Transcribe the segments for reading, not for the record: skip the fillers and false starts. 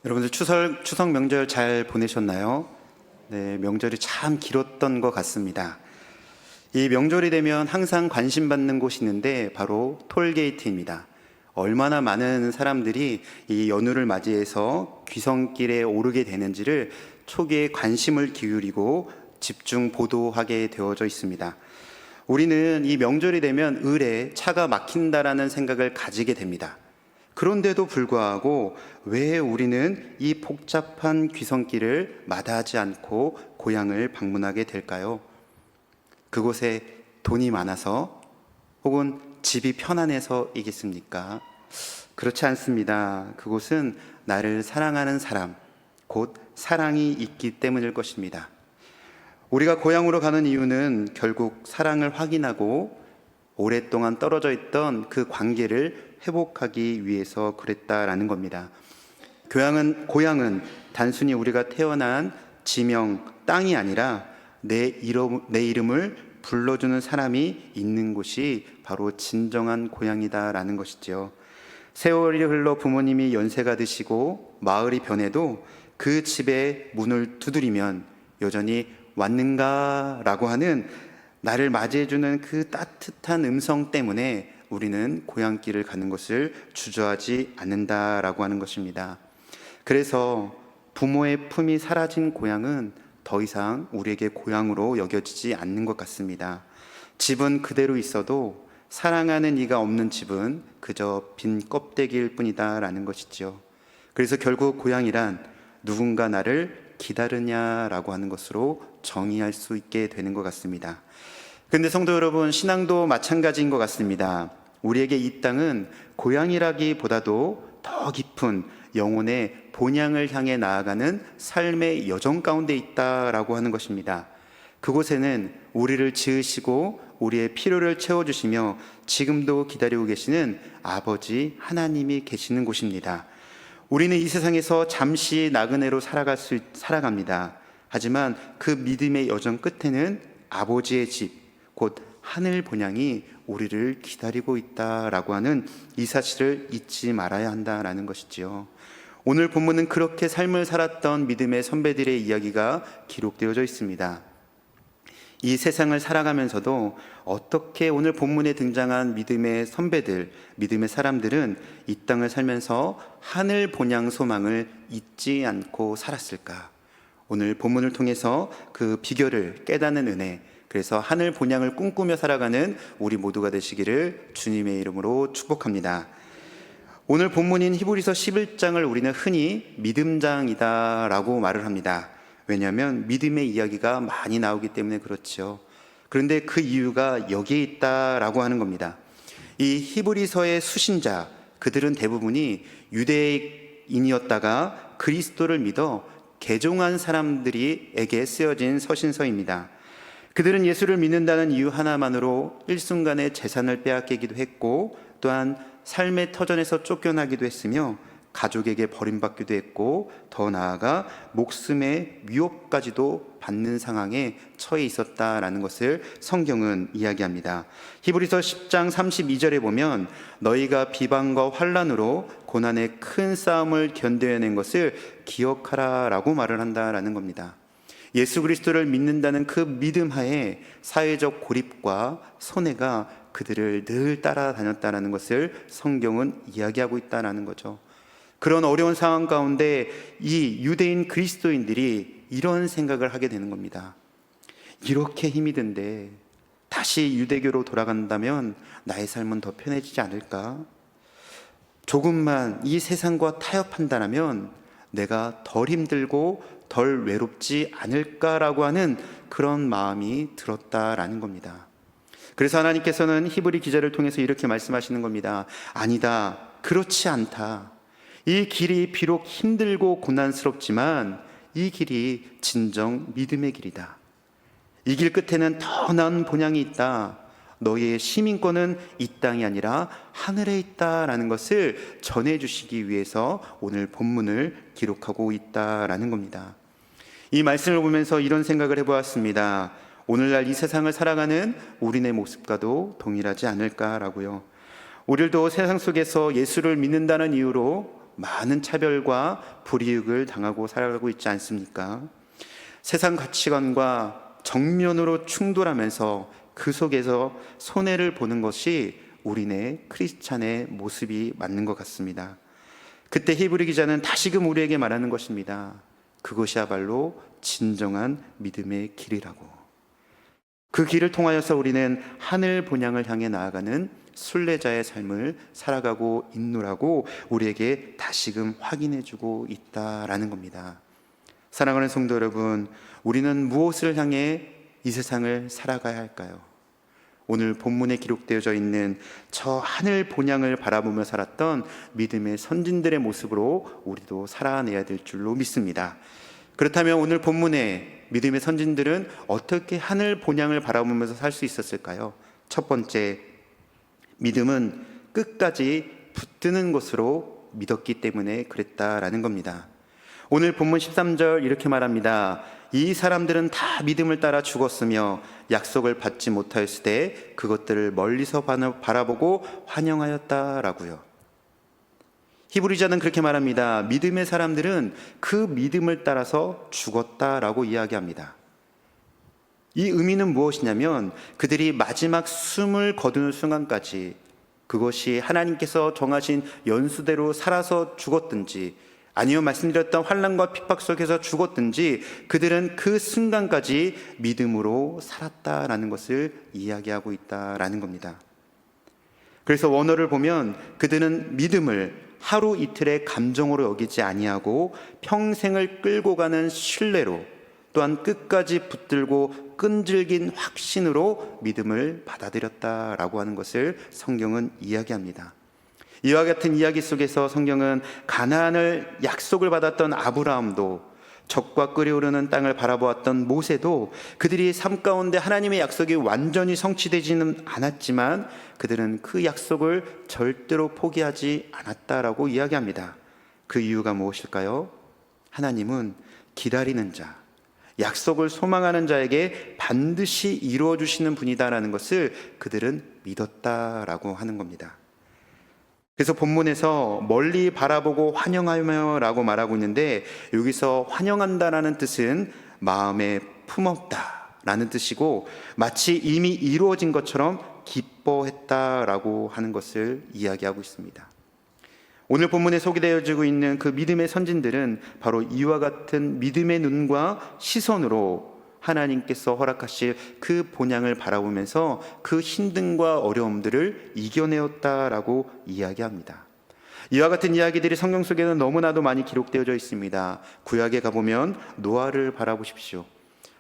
여러분들 추석 명절 잘 보내셨나요? 네, 명절이 참 길었던 것 같습니다. 이 명절이 되면 항상 관심 받는 곳이 있는데 바로 톨게이트입니다. 얼마나 많은 사람들이 이 연휴를 맞이해서 귀성길에 오르게 되는지를 초기에 관심을 기울이고 집중 보도하게 되어져 있습니다. 우리는 이 명절이 되면 을에 차가 막힌다라는 생각을 가지게 됩니다. 그런데도 불구하고 왜 우리는 이 복잡한 귀성길을 마다하지 않고 고향을 방문하게 될까요? 그곳에 돈이 많아서 혹은 집이 편안해서이겠습니까? 그렇지 않습니다. 그곳은 나를 사랑하는 사람, 곧 사랑이 있기 때문일 것입니다. 우리가 고향으로 가는 이유는 결국 사랑을 확인하고 오랫동안 떨어져 있던 그 관계를 회복하기 위해서 그랬다라는 겁니다. 고향은 단순히 우리가 태어난 지명, 땅이 아니라 내 이름을 불러주는 사람이 있는 곳이 바로 진정한 고향이다라는 것이죠. 세월이 흘러 부모님이 연세가 드시고 마을이 변해도 그 집의 문을 두드리면 여전히 왔는가라고 하는 나를 맞이해주는 그 따뜻한 음성 때문에 우리는 고향길을 가는 것을 주저하지 않는다라고 하는 것입니다. 그래서 부모의 품이 사라진 고향은 더 이상 우리에게 고향으로 여겨지지 않는 것 같습니다. 집은 그대로 있어도 사랑하는 이가 없는 집은 그저 빈 껍데기일 뿐이다라는 것이죠. 그래서 결국 고향이란 누군가 나를 기다리냐라고 하는 것으로 정의할 수 있게 되는 것 같습니다. 그런데 성도 여러분, 신앙도 마찬가지인 것 같습니다. 우리에게 이 땅은 고향이라기보다도 더 깊은 영혼의 본향을 향해 나아가는 삶의 여정 가운데 있다라고 하는 것입니다. 그곳에는 우리를 지으시고 우리의 필요를 채워주시며 지금도 기다리고 계시는 아버지 하나님이 계시는 곳입니다. 우리는 이 세상에서 잠시 나그네로 살아갑니다. 하지만 그 믿음의 여정 끝에는 아버지의 집, 곧 하늘 본향이 우리를 기다리고 있다라고 하는 이 사실을 잊지 말아야 한다라는 것이지요. 오늘 본문은 그렇게 삶을 살았던 믿음의 선배들의 이야기가 기록되어져 있습니다. 이 세상을 살아가면서도 어떻게 오늘 본문에 등장한 믿음의 선배들, 믿음의 사람들은 이 땅을 살면서 하늘 본향 소망을 잊지 않고 살았을까? 오늘 본문을 통해서 그 비결을 깨닫는 은혜, 그래서 하늘 본향을 꿈꾸며 살아가는 우리 모두가 되시기를 주님의 이름으로 축복합니다. 오늘 본문인 히브리서 11장을 우리는 흔히 믿음장이다라고 말을 합니다. 왜냐하면 믿음의 이야기가 많이 나오기 때문에 그렇죠. 그런데 그 이유가 여기에 있다라고 하는 겁니다. 이 히브리서의 수신자, 그들은 대부분이 유대인이었다가 그리스도를 믿어 개종한 사람들에게 쓰여진 서신서입니다. 그들은 예수를 믿는다는 이유 하나만으로 일순간에 재산을 빼앗기기도 했고, 또한 삶의 터전에서 쫓겨나기도 했으며 가족에게 버림받기도 했고, 더 나아가 목숨의 위협까지도 받는 상황에 처해 있었다라는 것을 성경은 이야기합니다. 히브리서 10장 32절에 보면 너희가 비방과 환난으로 고난의 큰 싸움을 견뎌낸 것을 기억하라 라고 말을 한다라는 겁니다. 예수 그리스도를 믿는다는 그 믿음 하에 사회적 고립과 손해가 그들을 늘 따라다녔다는 것을 성경은 이야기하고 있다는 거죠. 그런 어려운 상황 가운데 이 유대인 그리스도인들이 이런 생각을 하게 되는 겁니다. 이렇게 힘이 든데 다시 유대교로 돌아간다면 나의 삶은 더 편해지지 않을까? 조금만 이 세상과 타협한다면 내가 덜 힘들고 덜 외롭지 않을까라고 하는 그런 마음이 들었다라는 겁니다. 그래서 하나님께서는 히브리 기자를 통해서 이렇게 말씀하시는 겁니다. 아니다, 그렇지 않다. 이 길이 비록 힘들고 고난스럽지만 이 길이 진정 믿음의 길이다. 이 길 끝에는 더 나은 본향이 있다. 너희의 시민권은 이 땅이 아니라 하늘에 있다라는 것을 전해주시기 위해서 오늘 본문을 기록하고 있다라는 겁니다. 이 말씀을 보면서 이런 생각을 해보았습니다. 오늘날 이 세상을 살아가는 우리네 모습과도 동일하지 않을까라고요. 우리도 세상 속에서 예수를 믿는다는 이유로 많은 차별과 불이익을 당하고 살아가고 있지 않습니까? 세상 가치관과 정면으로 충돌하면서 그 속에서 손해를 보는 것이 우리네 크리스찬의 모습이 맞는 것 같습니다. 그때 히브리 기자는 다시금 우리에게 말하는 것입니다. 그것이야말로 진정한 믿음의 길이라고. 그 길을 통하여서 우리는 하늘 본향을 향해 나아가는 순례자의 삶을 살아가고 있노라고 우리에게 다시금 확인해주고 있다라는 겁니다. 사랑하는 성도 여러분, 우리는 무엇을 향해 이 세상을 살아가야 할까요? 오늘 본문에 기록되어져 있는 저 하늘 본향을 바라보며 살았던 믿음의 선진들의 모습으로 우리도 살아내야 될 줄로 믿습니다. 그렇다면 오늘 본문에 믿음의 선진들은 어떻게 하늘 본향을 바라보면서 살 수 있었을까요? 첫 번째, 믿음은 끝까지 붙드는 것으로 믿었기 때문에 그랬다라는 겁니다. 오늘 본문 13절 이렇게 말합니다. 이 사람들은 다 믿음을 따라 죽었으며 약속을 받지 못하였을 때 그것들을 멀리서 바라보고 환영하였다라고요. 히브리자는 그렇게 말합니다. 믿음의 사람들은 그 믿음을 따라서 죽었다라고 이야기합니다. 이 의미는 무엇이냐면 그들이 마지막 숨을 거두는 순간까지 그것이 하나님께서 정하신 연수대로 살아서 죽었든지 아니요 말씀드렸던 환난과 핍박 속에서 죽었든지 그들은 그 순간까지 믿음으로 살았다라는 것을 이야기하고 있다라는 겁니다. 그래서 원어를 보면 그들은 믿음을 하루 이틀의 감정으로 여기지 아니하고 평생을 끌고 가는 신뢰로 또한 끝까지 붙들고 끈질긴 확신으로 믿음을 받아들였다라고 하는 것을 성경은 이야기합니다. 이와 같은 이야기 속에서 성경은 가나안을 약속을 받았던 아브라함도 적과 끓어오르는 땅을 바라보았던 모세도 그들이 삶 가운데 하나님의 약속이 완전히 성취되지는 않았지만 그들은 그 약속을 절대로 포기하지 않았다라고 이야기합니다. 그 이유가 무엇일까요? 하나님은 기다리는 자, 약속을 소망하는 자에게 반드시 이루어 주시는 분이다라는 것을 그들은 믿었다라고 하는 겁니다. 그래서 본문에서 멀리 바라보고 환영하며 라고 말하고 있는데 여기서 환영한다라는 뜻은 마음에 품었다 라는 뜻이고 마치 이미 이루어진 것처럼 기뻐했다라고 하는 것을 이야기하고 있습니다. 오늘 본문에 소개되어지고 있는 그 믿음의 선진들은 바로 이와 같은 믿음의 눈과 시선으로 하나님께서 허락하실 그 본향을 바라보면서 그 힘듦과 어려움들을 이겨내었다라고 이야기합니다. 이와 같은 이야기들이 성경 속에는 너무나도 많이 기록되어져 있습니다. 구약에 가보면 노아를 바라보십시오.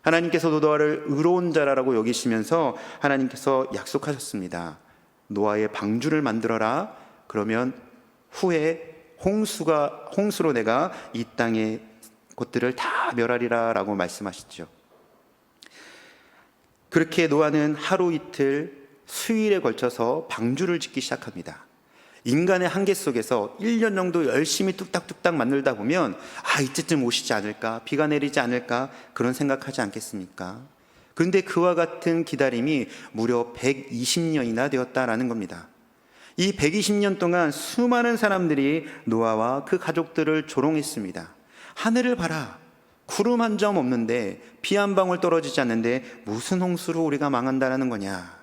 하나님께서 노아를 의로운 자라고 여기시면서 하나님께서 약속하셨습니다. 노아의 방주를 만들어라. 그러면 후에 홍수로 내가 이 땅의 곳들을 다 멸하리라 라고 말씀하시죠. 그렇게 노아는 하루 이틀 수일에 걸쳐서 방주를 짓기 시작합니다. 인간의 한계 속에서 1년 정도 열심히 뚝딱뚝딱 만들다 보면 이때쯤 오시지 않을까, 비가 내리지 않을까 그런 생각하지 않겠습니까? 그런데 그와 같은 기다림이 무려 120년이나 되었다라는 겁니다. 이 120년 동안 수많은 사람들이 노아와 그 가족들을 조롱했습니다. 하늘을 봐라. 구름 한 점 없는데 비 한 방울 떨어지지 않는데 무슨 홍수로 우리가 망한다라는 거냐.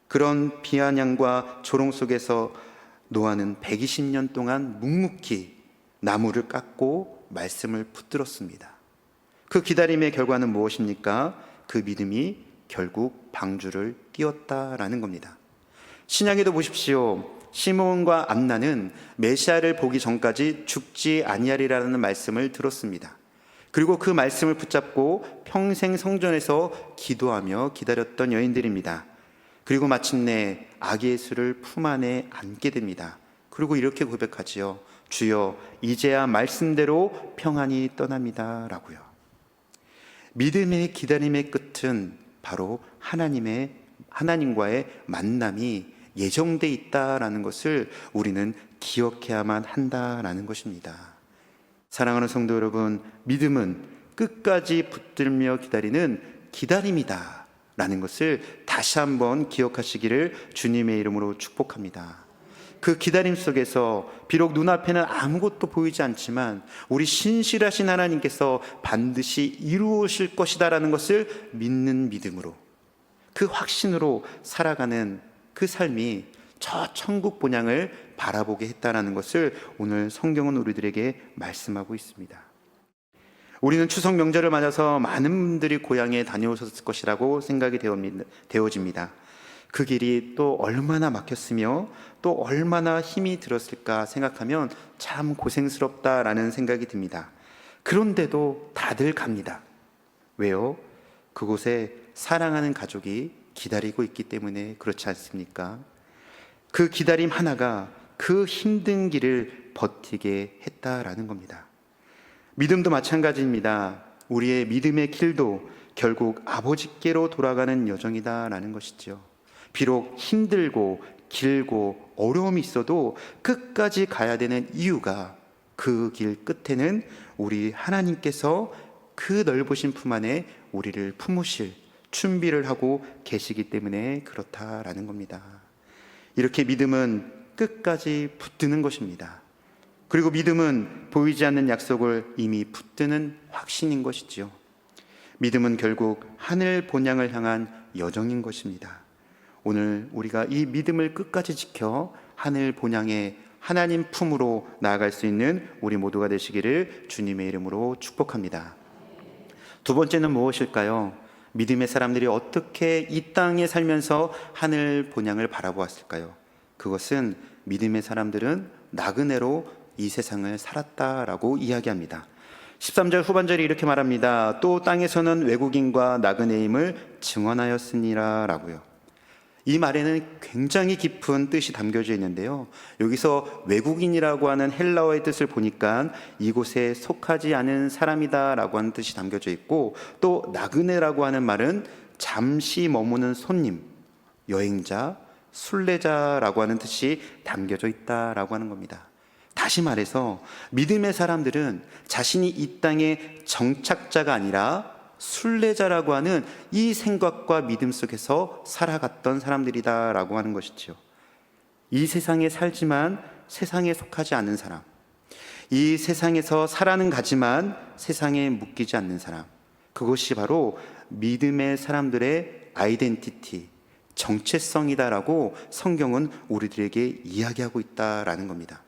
그런 비아냥과 조롱 속에서 노아는 120년 동안 묵묵히 나무를 깎고 말씀을 붙들었습니다. 그 기다림의 결과는 무엇입니까? 그 믿음이 결국 방주를 띄웠다라는 겁니다. 신약에도 보십시오. 시몬과 안나는 메시아를 보기 전까지 죽지 아니하리라는 말씀을 들었습니다. 그리고 그 말씀을 붙잡고 평생 성전에서 기도하며 기다렸던 여인들입니다. 그리고 마침내 아기 예수를 품 안에 안게 됩니다. 그리고 이렇게 고백하지요. 주여 이제야 말씀대로 평안히 떠납니다 라고요. 믿음의 기다림의 끝은 바로 하나님과의 만남이 예정돼 있다라는 것을 우리는 기억해야만 한다라는 것입니다. 사랑하는 성도 여러분, 믿음은 끝까지 붙들며 기다리는 기다림이다 라는 것을 다시 한번 기억하시기를 주님의 이름으로 축복합니다. 그 기다림 속에서 비록 눈앞에는 아무것도 보이지 않지만 우리 신실하신 하나님께서 반드시 이루실 것이다 라는 것을 믿는 믿음으로, 그 확신으로 살아가는 그 삶이 저 천국 본향을 바라보게 했다라는 것을 오늘 성경은 우리들에게 말씀하고 있습니다. 우리는 추석 명절을 맞아서 많은 분들이 고향에 다녀오셨을 것이라고 생각이 되어집니다. 그 길이 또 얼마나 막혔으며 또 얼마나 힘이 들었을까 생각하면 참 고생스럽다라는 생각이 듭니다. 그런데도 다들 갑니다. 왜요? 그곳에 사랑하는 가족이 기다리고 있기 때문에 그렇지 않습니까? 그 기다림 하나가 그 힘든 길을 버티게 했다라는 겁니다. 믿음도 마찬가지입니다. 우리의 믿음의 길도 결국 아버지께로 돌아가는 여정이다라는 것이죠. 비록 힘들고 길고 어려움이 있어도 끝까지 가야 되는 이유가 그 길 끝에는 우리 하나님께서 그 넓으신 품 안에 우리를 품으실 준비를 하고 계시기 때문에 그렇다라는 겁니다. 이렇게 믿음은 끝까지 붙드는 것입니다. 그리고 믿음은 보이지 않는 약속을 이미 붙드는 확신인 것이지요. 믿음은 결국 하늘 본향을 향한 여정인 것입니다. 오늘 우리가 이 믿음을 끝까지 지켜 하늘 본향에 하나님 품으로 나아갈 수 있는 우리 모두가 되시기를 주님의 이름으로 축복합니다. 두 번째는 무엇일까요? 믿음의 사람들이 어떻게 이 땅에 살면서 하늘 본향을 바라보았을까요? 그것은 믿음의 사람들은 나그네로 이 세상을 살았다라고 이야기합니다. 13절 후반절이 이렇게 말합니다. 또 땅에서는 외국인과 나그네임을 증언하였으니라 라고요. 이 말에는 굉장히 깊은 뜻이 담겨져 있는데요. 여기서 외국인이라고 하는 헬라어의 뜻을 보니까 이곳에 속하지 않은 사람이다라고 하는 뜻이 담겨져 있고, 또 나그네라고 하는 말은 잠시 머무는 손님, 여행자, 순례자라고 하는 뜻이 담겨져 있다라고 하는 겁니다. 다시 말해서 믿음의 사람들은 자신이 이 땅의 정착자가 아니라 순례자라고 하는 이 생각과 믿음 속에서 살아갔던 사람들이다라고 하는 것이죠. 이 세상에 살지만 세상에 속하지 않는 사람, 이 세상에서 살아는 가지만 세상에 묶이지 않는 사람, 그것이 바로 믿음의 사람들의 아이덴티티, 정체성이다라고 성경은 우리들에게 이야기하고 있다라는 겁니다.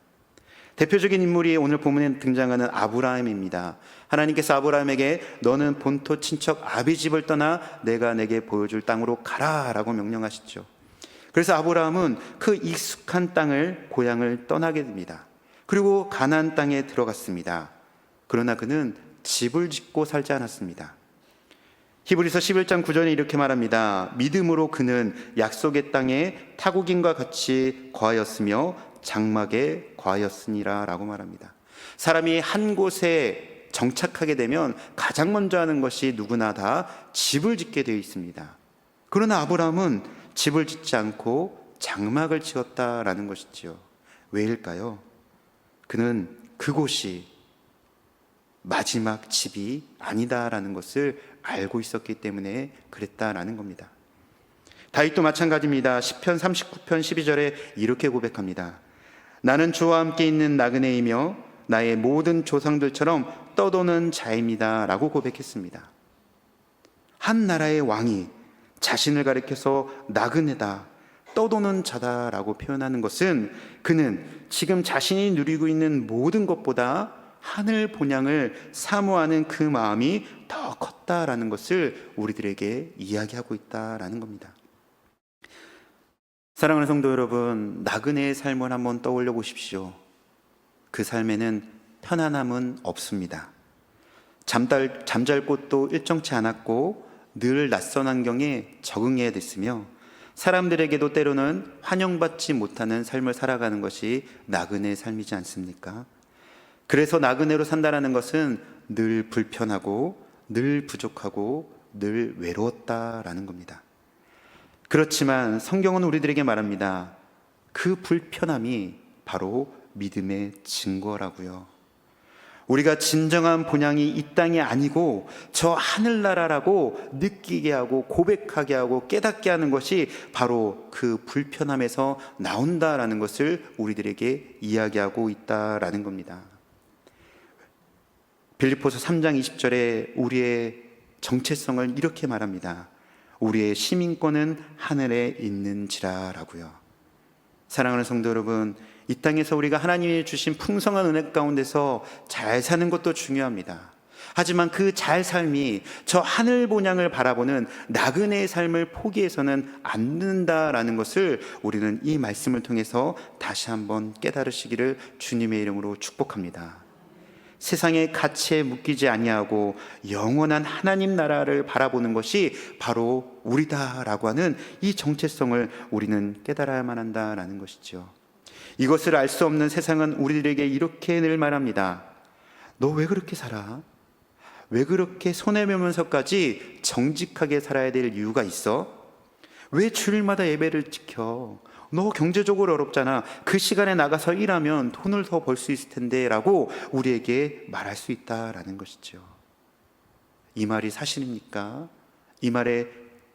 대표적인 인물이 오늘 본문에 등장하는 아브라함입니다. 하나님께서 아브라함에게 너는 본토 친척 아비 집을 떠나 내가 내게 보여줄 땅으로 가라 라고 명령하시죠. 그래서 아브라함은 그 익숙한 땅을, 고향을 떠나게 됩니다. 그리고 가나안 땅에 들어갔습니다. 그러나 그는 집을 짓고 살지 않았습니다. 히브리서 11장 9절에 이렇게 말합니다. 믿음으로 그는 약속의 땅에 타국인과 같이 거하였으며 장막에 거하였으니라 라고 말합니다. 사람이 한 곳에 정착하게 되면 가장 먼저 하는 것이 누구나 다 집을 짓게 되어 있습니다. 그러나 아브라함은 집을 짓지 않고 장막을 지었다라는 것이지요. 왜일까요? 그는 그곳이 마지막 집이 아니다라는 것을 알고 있었기 때문에 그랬다라는 겁니다. 다윗도 마찬가지입니다. 시편 39편 12절에 이렇게 고백합니다. 나는 주와 함께 있는 나그네이며 나의 모든 조상들처럼 떠도는 자입니다 라고 고백했습니다. 한 나라의 왕이 자신을 가리켜서 나그네다, 떠도는 자다라고 표현하는 것은 그는 지금 자신이 누리고 있는 모든 것보다 하늘 본향을 사모하는 그 마음이 더 컸다라는 것을 우리들에게 이야기하고 있다라는 겁니다. 사랑하는 성도 여러분, 나그네의 삶을 한번 떠올려 보십시오. 그 삶에는 편안함은 없습니다. 잠잘 곳도 일정치 않았고 늘 낯선 환경에 적응해야 됐으며 사람들에게도 때로는 환영받지 못하는 삶을 살아가는 것이 나그네의 삶이지 않습니까? 그래서 나그네로 산다라는 것은 늘 불편하고 늘 부족하고 늘 외로웠다라는 겁니다. 그렇지만 성경은 우리들에게 말합니다. 그 불편함이 바로 믿음의 증거라고요. 우리가 진정한 본향이 이 땅이 아니고 저 하늘나라라고 느끼게 하고 고백하게 하고 깨닫게 하는 것이 바로 그 불편함에서 나온다라는 것을 우리들에게 이야기하고 있다라는 겁니다. 빌립보서 3장 20절에 우리의 정체성을 이렇게 말합니다. 우리의 시민권은 하늘에 있는지라라고요. 사랑하는 성도 여러분, 이 땅에서 우리가 하나님이 주신 풍성한 은혜 가운데서 잘 사는 것도 중요합니다. 하지만 그 잘 삶이 저 하늘 본향을 바라보는 나그네의 삶을 포기해서는 안 된다라는 것을 우리는 이 말씀을 통해서 다시 한번 깨달으시기를 주님의 이름으로 축복합니다. 세상의 가치에 묶이지 아니하고 영원한 하나님 나라를 바라보는 것이 바로 우리다라고 하는 이 정체성을 우리는 깨달아야만 한다라는 것이죠. 이것을 알 수 없는 세상은 우리들에게 이렇게 늘 말합니다. 너 왜 그렇게 살아? 왜 그렇게 손해보면서까지 정직하게 살아야 될 이유가 있어? 왜 주일마다 예배를 지켜? 너 경제적으로 어렵잖아. 그 시간에 나가서 일하면 돈을 더 벌 수 있을 텐데 라고 우리에게 말할 수 있다라는 것이죠. 이 말이 사실입니까? 이 말에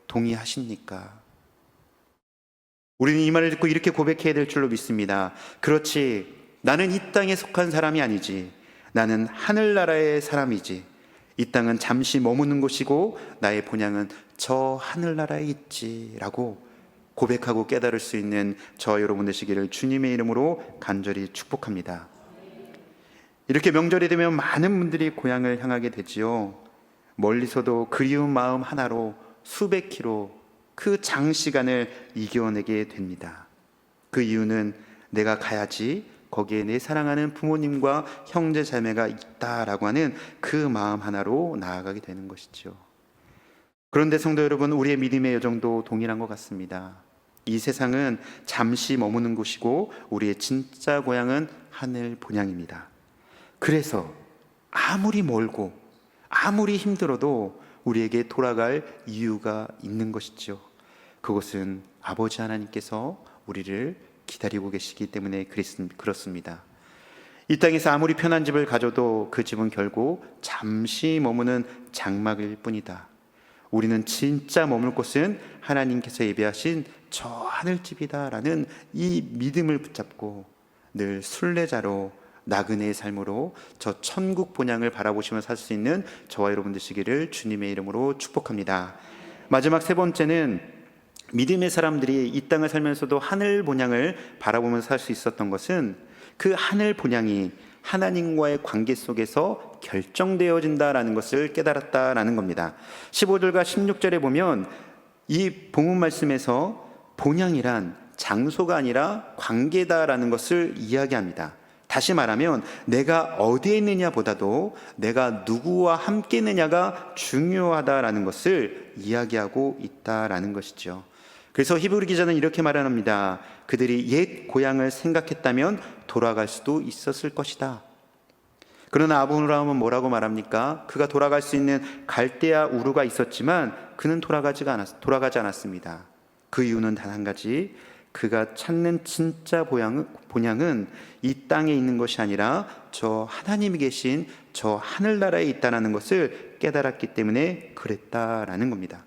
동의하십니까? 우리는 이 말을 듣고 이렇게 고백해야 될 줄로 믿습니다. 그렇지, 나는 이 땅에 속한 사람이 아니지. 나는 하늘나라의 사람이지. 이 땅은 잠시 머무는 곳이고 나의 본향은 저 하늘나라에 있지 라고 고백하고 깨달을 수 있는 저와 여러분 되시기를 주님의 이름으로 간절히 축복합니다. 이렇게 명절이 되면 많은 분들이 고향을 향하게 되지요. 멀리서도 그리운 마음 하나로 수백 킬로 그 장시간을 이겨내게 됩니다. 그 이유는 내가 가야지 거기에 내 사랑하는 부모님과 형제 자매가 있다라고 하는 그 마음 하나로 나아가게 되는 것이죠. 그런데 성도 여러분, 우리의 믿음의 여정도 동일한 것 같습니다. 이 세상은 잠시 머무는 곳이고 우리의 진짜 고향은 하늘 본향입니다. 그래서 아무리 멀고 아무리 힘들어도 우리에게 돌아갈 이유가 있는 것이죠. 그것은 아버지 하나님께서 우리를 기다리고 계시기 때문에 그렇습니다. 이 땅에서 아무리 편한 집을 가져도 그 집은 결국 잠시 머무는 장막일 뿐이다. 우리는 진짜 머물 곳은 하나님께서 예비하신 저 하늘집이다라는 이 믿음을 붙잡고 늘 순례자로 나그네의 삶으로 저 천국 본향을 바라보시며 살 수 있는 저와 여러분 되시기를 주님의 이름으로 축복합니다. 마지막 세 번째는 믿음의 사람들이 이 땅을 살면서도 하늘 본향을 바라보면서 살 수 있었던 것은 그 하늘 본향이 하나님과의 관계 속에서 결정되어진다라는 것을 깨달았다라는 겁니다. 15절과 16절에 보면 이 본문 말씀에서 본향이란 장소가 아니라 관계다라는 것을 이야기합니다. 다시 말하면 내가 어디에 있느냐 보다도 내가 누구와 함께 있느냐가 중요하다라는 것을 이야기하고 있다라는 것이죠. 그래서 히브리 기자는 이렇게 말합니다. 그들이 옛 고향을 생각했다면 돌아갈 수도 있었을 것이다. 그러나 아브라함은 뭐라고 말합니까? 그가 돌아갈 수 있는 갈대아 우르가 있었지만 그는 돌아가지 않았습니다. 그 이유는 단 한 가지, 그가 찾는 진짜 본향은 이 땅에 있는 것이 아니라 저 하나님이 계신 저 하늘나라에 있다는 것을 깨달았기 때문에 그랬다라는 겁니다.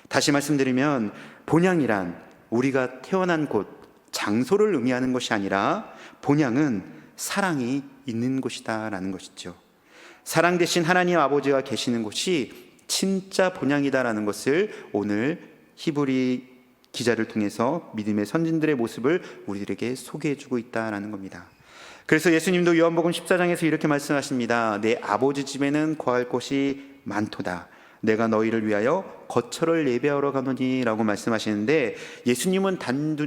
다시 말씀드리면 본향이란 우리가 태어난 곳, 장소를 의미하는 것이 아니라 본향은 사랑이 있는 곳이다라는 것이죠. 사랑 대신 하나님 아버지가 계시는 곳이 진짜 본향이다라는 것을 오늘 히브리 기자를 통해서 믿음의 선진들의 모습을 우리들에게 소개해주고 있다라는 겁니다. 그래서 예수님도 요한복음 14장에서 이렇게 말씀하십니다. 내 아버지 집에는 거할 곳이 많도다. 내가 너희를 위하여 거처를 예배하러 가노니 라고 말씀하시는데, 예수님은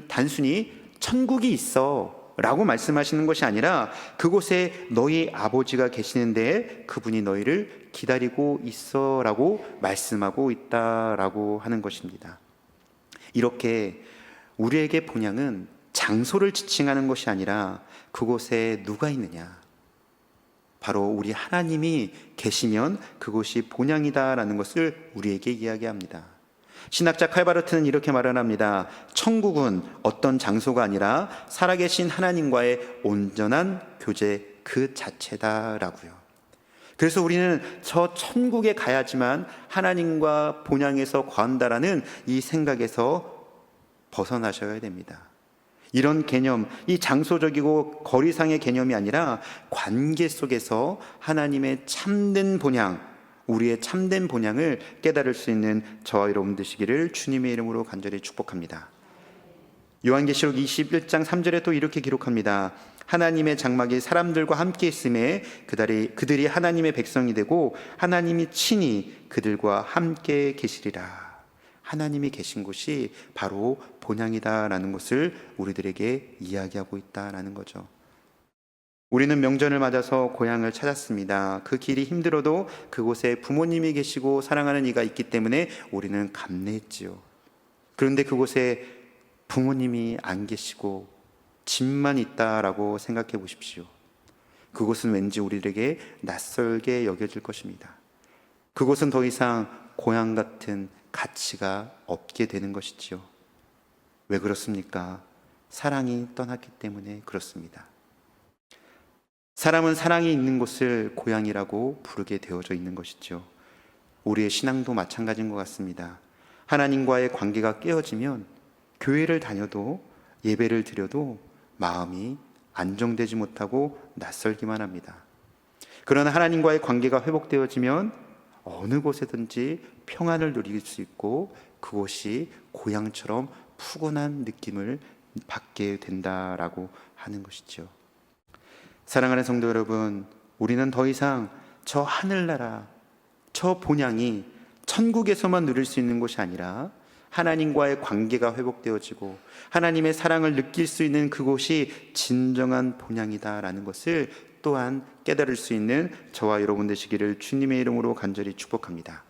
단순히 천국이 있어 라고 말씀하시는 것이 아니라 그곳에 너희 아버지가 계시는데 그분이 너희를 기다리고 있어 라고 말씀하고 있다라고 하는 것입니다. 이렇게 우리에게 본향은 장소를 지칭하는 것이 아니라 그곳에 누가 있느냐, 바로 우리 하나님이 계시면 그곳이 본향이다라는 것을 우리에게 이야기합니다. 신학자 칼바르트는 이렇게 말을 합니다. 천국은 어떤 장소가 아니라 살아계신 하나님과의 온전한 교제 그 자체다라고요. 그래서 우리는 저 천국에 가야지만 하나님과 본향에서 거한다라는 이 생각에서 벗어나셔야 됩니다. 이런 개념, 이 장소적이고 거리상의 개념이 아니라 관계 속에서 하나님의 참된 본향, 우리의 참된 본향을 깨달을 수 있는 저와 여러분 되시기를 주님의 이름으로 간절히 축복합니다. 요한계시록 21장 3절에 또 이렇게 기록합니다. 하나님의 장막이 사람들과 함께 있음에 그들이 하나님의 백성이 되고 하나님이 친히 그들과 함께 계시리라. 하나님이 계신 곳이 바로 본향이다라는 것을 우리들에게 이야기하고 있다라는 거죠. 우리는 명절을 맞아서 고향을 찾았습니다. 그 길이 힘들어도 그곳에 부모님이 계시고 사랑하는 이가 있기 때문에 우리는 감내했지요. 그런데 그곳에 부모님이 안 계시고 집만 있다라고 생각해 보십시오. 그곳은 왠지 우리들에게 낯설게 여겨질 것입니다. 그곳은 더 이상 고향 같은 가치가 없게 되는 것이지요. 왜 그렇습니까? 사랑이 떠났기 때문에 그렇습니다. 사람은 사랑이 있는 곳을 고향이라고 부르게 되어져 있는 것이죠. 우리의 신앙도 마찬가지인 것 같습니다. 하나님과의 관계가 깨어지면 교회를 다녀도 예배를 드려도 마음이 안정되지 못하고 낯설기만 합니다. 그러나 하나님과의 관계가 회복되어지면 어느 곳에든지 평안을 누릴 수 있고 그곳이 고향처럼 푸근한 느낌을 받게 된다라고 하는 것이죠. 사랑하는 성도 여러분, 우리는 더 이상 저 하늘나라, 저 본향이 천국에서만 누릴 수 있는 곳이 아니라 하나님과의 관계가 회복되어지고 하나님의 사랑을 느낄 수 있는 그곳이 진정한 본향이다라는 것을 또한 깨달을 수 있는 저와 여러분 되시기를 주님의 이름으로 간절히 축복합니다.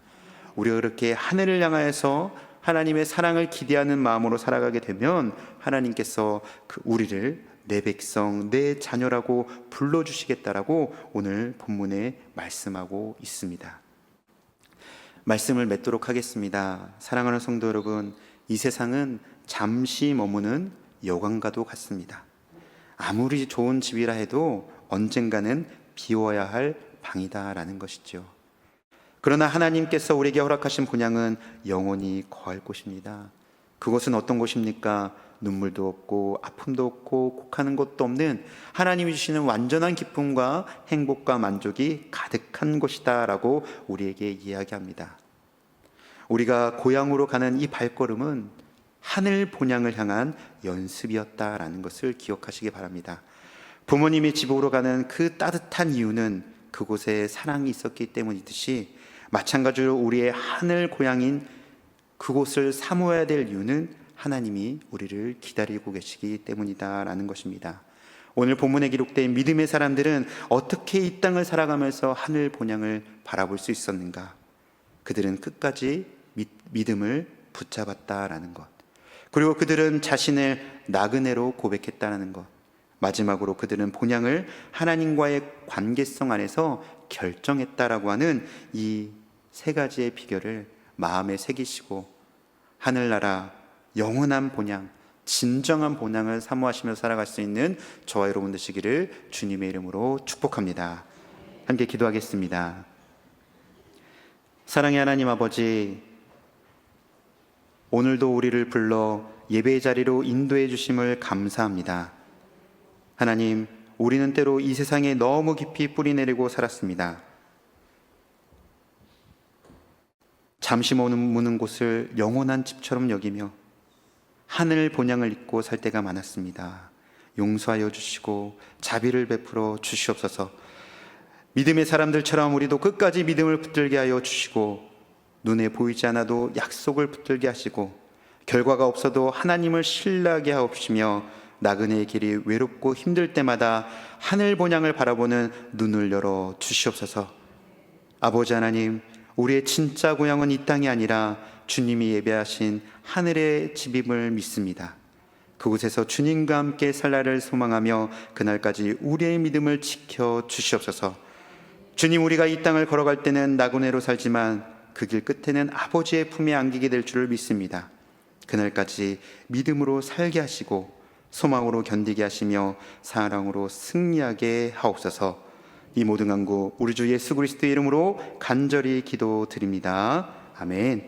우리가 그렇게 하늘을 향하여서 하나님의 사랑을 기대하는 마음으로 살아가게 되면 하나님께서 우리를 내 백성, 내 자녀라고 불러주시겠다라고 오늘 본문에 말씀하고 있습니다. 말씀을 맺도록 하겠습니다. 사랑하는 성도 여러분, 이 세상은 잠시 머무는 여관과도 같습니다. 아무리 좋은 집이라 해도 언젠가는 비워야 할 방이다라는 것이죠. 그러나 하나님께서 우리에게 허락하신 본향은 영원히 거할 곳입니다. 그곳은 어떤 곳입니까? 눈물도 없고 아픔도 없고 곡하는 것도 없는 하나님이 주시는 완전한 기쁨과 행복과 만족이 가득한 곳이다 라고 우리에게 이야기합니다. 우리가 고향으로 가는 이 발걸음은 하늘 본향을 향한 연습이었다라는 것을 기억하시기 바랍니다. 부모님이 집으로 가는 그 따뜻한 이유는 그곳에 사랑이 있었기 때문이듯이 마찬가지로 우리의 하늘 고향인 그곳을 사모해야 될 이유는 하나님이 우리를 기다리고 계시기 때문이다라는 것입니다. 오늘 본문에 기록된 믿음의 사람들은 어떻게 이 땅을 살아가면서 하늘 본향을 바라볼 수 있었는가? 그들은 끝까지 믿음을 붙잡았다라는 것, 그리고 그들은 자신을 나그네로 고백했다는 것, 마지막으로 그들은 본향을 하나님과의 관계성 안에서 결정했다라고 하는 이 세 가지의 비결을 마음에 새기시고 하늘나라 영원한 본향, 진정한 본향을 사모하시며 살아갈 수 있는 저와 여러분 되시기를 주님의 이름으로 축복합니다. 함께 기도하겠습니다. 사랑의 하나님 아버지, 오늘도 우리를 불러 예배의 자리로 인도해 주심을 감사합니다. 하나님, 우리는 때로 이 세상에 너무 깊이 뿌리내리고 살았습니다. 잠시 머무는 곳을 영원한 집처럼 여기며 하늘 본향을 잊고 살 때가 많았습니다. 용서하여 주시고 자비를 베풀어 주시옵소서. 믿음의 사람들처럼 우리도 끝까지 믿음을 붙들게 하여 주시고 눈에 보이지 않아도 약속을 붙들게 하시고 결과가 없어도 하나님을 신뢰하게 하옵시며 나그네의 길이 외롭고 힘들 때마다 하늘 본향을 바라보는 눈을 열어 주시옵소서. 아버지 하나님, 우리의 진짜 고향은 이 땅이 아니라 주님이 예배하신 하늘의 집임을 믿습니다. 그곳에서 주님과 함께 살 날을 소망하며 그날까지 우리의 믿음을 지켜 주시옵소서. 주님, 우리가 이 땅을 걸어갈 때는 나그네로 살지만 그 길 끝에는 아버지의 품에 안기게 될 줄을 믿습니다. 그날까지 믿음으로 살게 하시고 소망으로 견디게 하시며 사랑으로 승리하게 하옵소서. 이 모든 간구 우리 주 예수 그리스도의 이름으로 간절히 기도드립니다. 아멘.